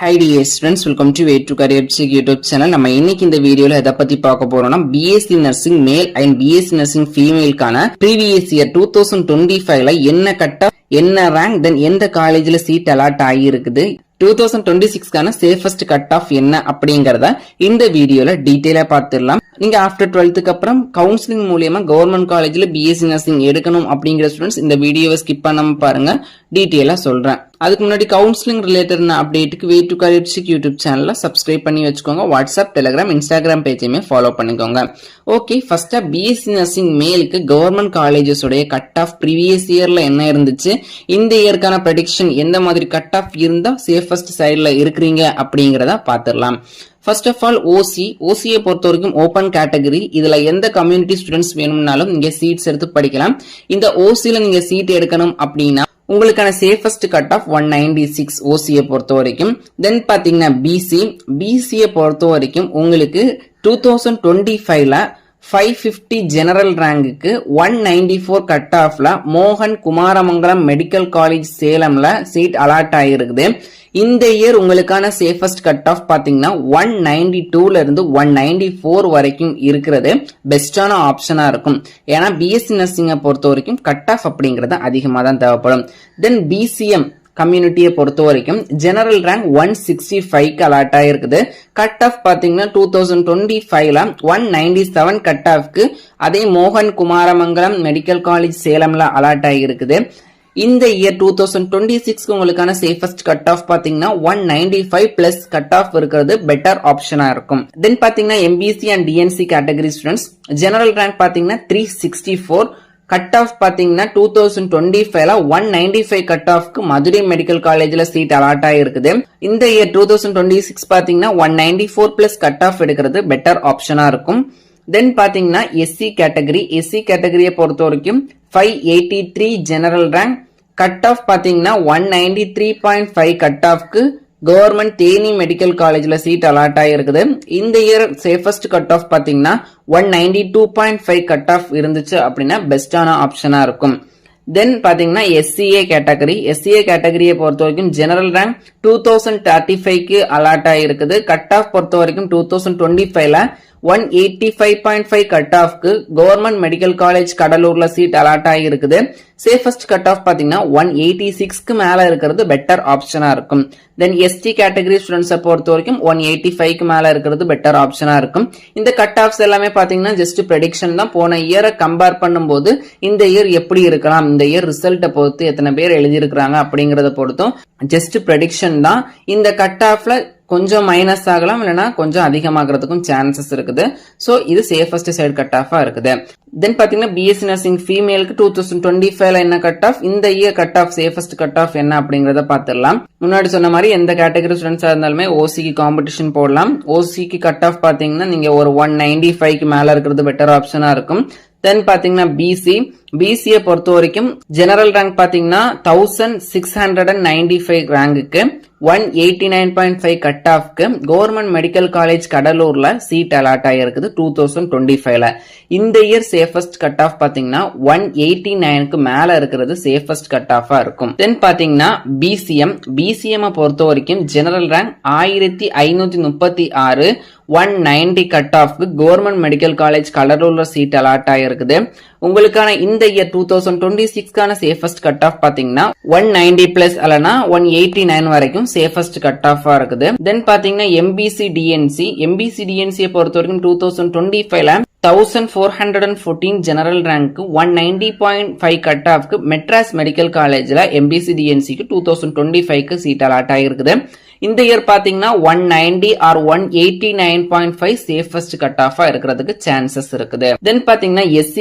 Hi dear students, welcome to Way to Career Check YouTube channel. நம்ம இன்னைக்கு இந்த வீடியோல எதை பத்தி பார்க்க போறோம்னா BSc Nursing Male and BSc Nursing Female கான previous year 2025ல என்ன கட் ஆஃப், என்ன ரேங்க், தென் எந்த காலேஜ்ல சீட் அலாட் ஆகி இருக்குது, 2026 கான சேஃபஸ்ட் கட் ஆஃப் என்ன அப்படிங்கறத இந்த வீடியோல டீடைலா பார்த்துடலாம். நீங்க ஆஃப்டர் 12th அப்புறம் கவுன்சிலிங் மூலமா கவர்மெண்ட் காலேஜ்ல BSc நர்சிங் எடுக்கணும் அப்படிங்கிற ஸ்டூடெண்ட்ஸ் இந்த வீடியோவை ஸ்கிப் பண்ணாம பாருங்க, டீடைலா சொல்றேன். அதுக்கு முன்னாடி கவுன்சிலிங் ரிலேட்டட் அப்டேட்டுக்கு way to career check YouTube சேனல்ல சப்ஸ்கிரைப் பண்ணி வச்சுக்கோங்க. வாட்ஸ்அப், டெலிகிராம், இன்ஸ்டாகிராம் பேஜையுமே ஃபாலோ பண்ணிக்கோங்க. ஓகே, ஃபர்ஸ்டா BSc நர்சிங் மேலுக்கு கவர்மெண்ட் காலேஜஸ் உடைய கட் ஆஃப் ப்ரீவியஸ் இயர்ல என்ன இருந்துச்சு, இந்த இயர்க்கான ப்ரெடிக்ஷன் எந்த மாதிரி கட் ஆஃப் இருந்தா சேஃபஸ்ட் சைடுல இருக்கிறீங்க அப்படிங்கறத பாத்துடலாம். ஃபர்ஸ்ட் ஆஃப் ஆல் ஓசியை பொறுத்த வரைக்கும் ஓபன் கேட்டகரி. இதுல எந்த கம்யூனிட்டி ஸ்டூடெண்ட்ஸ் வேணும்னாலும் நீங்க சீட்ஸ் எடுத்து படிக்கலாம். இந்த ஓசியில நீங்க சீட் எடுக்கணும் அப்படின்னா உங்களுக்கான சேஃபஸ்ட் கட் ஆஃப் 196 ஓசியை பொறுத்த வரைக்கும். தென் பாத்தீங்கன்னா பிசியை பொறுத்த வரைக்கும் உங்களுக்கு 2025ல 550 ஜெனரல் ரேங்குக்கு 194 கட் ஆஃப்ல மோகன் குமாரமங்கலம் மெடிக்கல் காலேஜ் சேலம்ல சீட் அலாட் ஆகிருக்குது. இந்த இயர் உங்களுக்கான சேஃபஸ்ட் கட் ஆஃப் பாத்தீங்கன்னா 192ல இருந்து 194 வரைக்கும் இருக்கிறது பெஸ்டான ஆப்ஷனா இருக்கும். ஏன்னா BSc நர்சிங்கை பொறுத்த வரைக்கும் கட் ஆஃப் அப்படிங்கறது அதிகமா தான் தேவைப்படும். தென் பிசிஎம் கம்யூனிட்டியை பொறுத்த வரைக்கும் ஜெனரல் ரேங்க் 165க்கு அலாட் ஆயிருக்குது. கட் ஆஃப் பாத்தீங்கன்னா 2025ல 197 கட் ஆஃப்க்கு அதே மோகன் குமாரமங்கலம் மெடிக்கல் காலேஜ் சேலம்ல அலாட் ஆகிருக்குது. இந்த இயர் 2026க்கு உங்களுக்கான சேஃபஸ்ட் கட் ஆஃப் பாத்தீங்கன்னா 195 பிளஸ் கட் ஆஃப் இருக்கிறது பெட்டர் ஆப்ஷனா இருக்கும். தென் பாத்தீங்கன்னா MBC and DNC category students general rank பாத்தீங்கன்னா 364, கட் ஆஃப் பாத்தீங்கன்னா 2025ல 195 கட் ஆஃப்க்கு மதுரை மெடிக்கல் காலேஜ்ல சீட் அலாட் ஆகிருக்குது. இந்த இயர் 2026 பாத்தீங்கன்னா 194 பிளஸ் கட் ஆஃப் எடுக்கிறது பெட்டர் ஆப்ஷனா இருக்கும். தென் பாத்தீங்கன்னா எஸ்சி கேட்டகரியை பொறுத்த வரைக்கும் 583 ஜெனரல் ரேங்க், கட் ஆஃப் பாத்தீங்கன்னா 193.5 கட் ஆஃப்க்கு கவர்மெண்ட் தேனி மெடிக்கல் காலேஜ்ல சீட் அலாட் ஆகிருக்குது. இந்த இயர் சேஃபஸ்ட் கட் ஆஃப் பாத்தீங்கன்னா 192.5 கட் ஆஃப் இருந்துச்சு அப்படின்னா பெஸ்டான ஆப்ஷனா இருக்கும். தென் பாத்தீங்கன்னா SCA கேட்டகரியை பொறுத்த வரைக்கும் ஜெனரல் ரேங்க் 2035க்கு அலாட் ஆகிருக்குது. கட் ஆஃப் பொறுத்த வரைக்கும் 2025ல 185.5 கட் ஆஃப்க்கு கவர்மெண்ட் மெடிக்கல் காலேஜ் கடலூர்ல சீட் அலாட் ஆகிருக்குது. சேஃபஸ்ட் கட் ஆஃப் பாத்தீங்கன்னா 186க்கு மேல இருக்கிறது பெட்டர் ஆப்ஷனா இருக்கும். தென் ST கேட்டகரி ஸ்டூடெண்ட்ஸை பொறுத்த வரைக்கும் 185க்கு மேல இருக்கிறது பெட்டர் ஆப்ஷனா இருக்கும். இந்த கட் ஆஃப்ஸ் எல்லாமே பாத்தீங்கன்னா ஜஸ்ட் ப்ரெடிக்ஷன் தான். போன இயரை கம்பேர் பண்ணும்போது இந்த இயர் எப்படி இருக்கலாம், இந்த இயர் ரிசல்ட்டை பொறுத்து எத்தனை பேர் எழுதியிருக்கிறாங்க அப்படிங்கறத பொறுத்தும் ஜஸ்ட் ப்ரெடிக்ஷன் தான். இந்த கட் ஆஃப்ல கொஞ்சம் மைனஸ் ஆகலாம், இல்லைன்னா கொஞ்சம் அதிகமாகிறதுக்கும் சான்சஸ் இருக்குது. சோ இது சேஃபஸ்ட் சைடு கட் ஆஃபா இருக்குது. தென் பாத்தீங்கன்னா BSc நர்சிங் ஃபீமேலுக்கு 2025ல என்ன கட் ஆஃப், இந்த year cut off safest cut of என்ன அப்படிங்கறத பாத்துடலாம். முன்னாடி சொன்ன மாதிரி எந்த கேட்டகரி ஸ்டூடெண்ட்ஸா இருந்தாலுமே ஓசிக்கு காம்படிஷன் போடலாம். ஓசிக்கு கட் ஆஃப் பாத்தீங்கன்னா நீங்க ஒரு 195க்கு மேல இருக்கிறது பெட்டர் ஆப்ஷனா இருக்கும். தென் பாத்தீங்கன்னா பிசியை பொறுத்த வரைக்கும் ஜெனரல் ரேங்க் பாத்தீங்கன்னா 1695 ரேங்குக்கு 189.5 கட் ஆஃப்க்கு கவர்மெண்ட் மெடிக்கல் காலேஜ் கடலூர்ல சீட் அலாட் ஆகிருக்குது 2025ல. இந்த இயர் சேஃபஸ்ட் கட் ஆஃப் பாத்தீங்கன்னா 189க்கு மேல இருக்கிறது சேஃபஸ்ட் கட் ஆஃபா இருக்கும். தென் பாத்தீங்கன்னா பிசிஎம் பொறுத்த வரைக்கும் ஜெனரல் ரேங்க் 1536, 190 கட் ஆஃப்க்கு கவர்மெண்ட் மெடிக்கல் காலேஜ் கடலூர்ல சீட் அலாட் ஆகிருக்குது. உங்களுக்கான இந்த இயர் 2026க்கான சேஃபஸ்ட் கட் ஆஃப் பாத்தீங்கன்னா 190 பிளஸ் அல்லனா 189 வரைக்கும் சேஃபஸ்ட் கட் ஆஃபா இருக்குது. தென் பாத்தீங்கன்னா MBC DNC பொறுத்த வரைக்கும் 2025ல 1414 ஜெனரல் ரேங்க் 190.5 கட் ஆஃப்க்கு மெட்ராஸ் மெடிக்கல் காலேஜ்ல MBC DNCக்கு 2025க்கு சீட் அலாட் ஆகிருக்குது. இந்த இயர் பாத்தீங்கன்னா 190 ஆர் 189.5 சேஃபஸ்ட் கட் ஆஃபா இருக்கிறதுக்கு சான்சஸ் இருக்குது. தென் பாத்தீங்கன்னா SC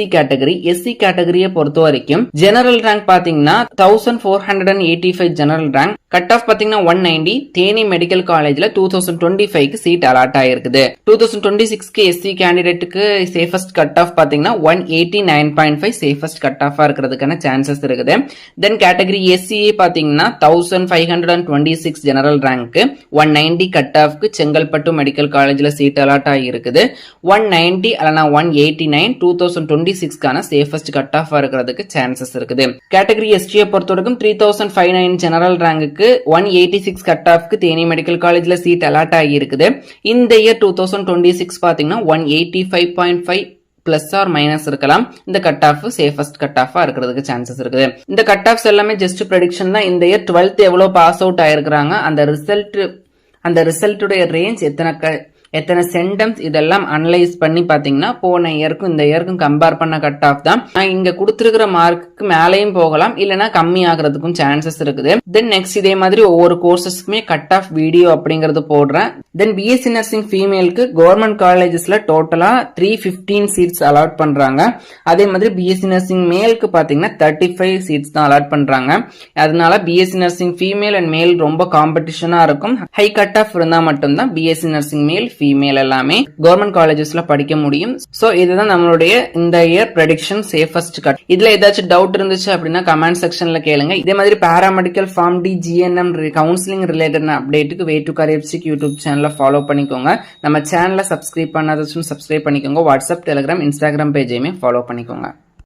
கேட்டகரியை பொறுத்த வரைக்கும் ஜெனரல் ரேங்க் பாத்தீங்கன்னா 1485 ஜெனரல் ரேங்க், கட் ஆஃப் பாத்தீங்கன்னா 190, தேனி மெடிக்கல் காலேஜ்ல 2025க்கு சீட் அலாட் ஆகிருக்குது. 2026க்கு SC கேண்டிடேட்டுக்கு சேஃபஸ்ட் கட் ஆஃப் பாத்தீங்கன்னா 189.5 சேஃபஸ்ட் கட் ஆஃபா இருக்கிறதுக்கான சான்சஸ் இருக்குது. தென் கேட்டகரி SCA பாத்தீங்கன்னா 1526 ஜெனரல் ரேங்க், ரேங்க் 190 கட் ஆஃப்க்கு செங்கல்பட்டு மெடிக்கல் காலேஜ்ல சீட் அலாட் ஆகியிருக்குது. 190 அல்லனா 189 2026க்கான சேஃபஸ்ட் கட் ஆஃப் இருக்கிறதுக்கு சான்சஸ் இருக்குது. கேட்டகரி எஸ்டியை பொறுத்தவரைக்கும் 3059 ஜெனரல் ரேங்குக்கு 186 கட் ஆஃப்க்கு தேனி மெடிக்கல் காலேஜ்ல சீட் அலாட் ஆகியிருக்குது. இந்த இயர் 2026 பாத்தீங்கன்னா 185.5 பிளஸ் ஆர் மைனஸ் இருக்கலாம். இந்த கட் ஆஃப் சேஃபஸ்ட் கட் ஆஃபா இருக்கிறதுக்கு சான்சஸ் இருக்குது. இந்த கட் ஆஃப்ஸ் எல்லாமே ஜஸ்ட் ப்ரெடிக்ஷன் தான். இந்த இயர் 12th எவ்வளவு பாஸ் அவுட் ஆயிருக்காங்க, அந்த ரிசல்ட்டுடைய ரேஞ்ச் எத்தனை சென்டம்ஸ் இதெல்லாம் அனலைஸ் பண்ணி பாத்தீங்கன்னா போன இயருக்கும் இந்த இயருக்கும் கம்பேர் பண்ண கட் ஆஃப் தான். இங்க கொடுத்திருக்கிற மார்க்கு மேலேயும் போகலாம், இல்லனா கம்மி ஆகிறதுக்கும் சான்சஸ் இருக்குது. தென் நெக்ஸ்ட் இதே மாதிரி ஒவ்வொரு கோர்சஸ்க்குமே கட் ஆஃப் வீடியோ அப்படிங்கறது போடுறேன். தென் பிஎஸ்சி நர்சிங் ஃபீமேலுக்கு கவர்மெண்ட் காலேஜஸ்ல டோட்டலா 315 சீட்ஸ் அலாட் பண்றாங்க. அதே மாதிரி பிஎஸ்சி நர்சிங் மேலுக்கு பாத்தீங்கன்னா 35 சீட்ஸ் தான் அலாட் பண்றாங்க. அதனால பிஎஸ்சி நர்சிங் ஃபீமேல் அண்ட் மேல் ரொம்ப காம்படிஷனா இருக்கும். ஹை கட் ஆஃப் இருந்தா மட்டும்தான் பிஎஸ்சி நர்சிங் மேல் ஃபீமேல் எல்லாமே கவர்மெண்ட் காலேஜஸ்ல படிக்க முடியும். சோ இதுதான் நம்மளுடைய இந்த இயர் ப்ரெடிக்ஷன் சேஃபஸ்ட் கட். இதுல ஏதாச்சும் டவுட் இருந்துச்சு அப்படின்னா கமெண்ட் செக்ஷன்ல கேளுங்க. இதே மாதிரி paramedical pharm D GNM counselling related அப்டேட்டுக்கு way to career check YouTube சேனலை ஃபாலோ பண்ணிக்கோங்க. நம்ம சேனலை சப்ஸ்கிரைப் பண்ணாதச்சும் சப்ஸ்கிரைப் பண்ணிக்கோங்க. வாட்ஸ்அப், டெலிகிராம், இன்ஸ்டாகிராம் பேஜையுமே ஃபாலோ பண்ணிக்கோங்க.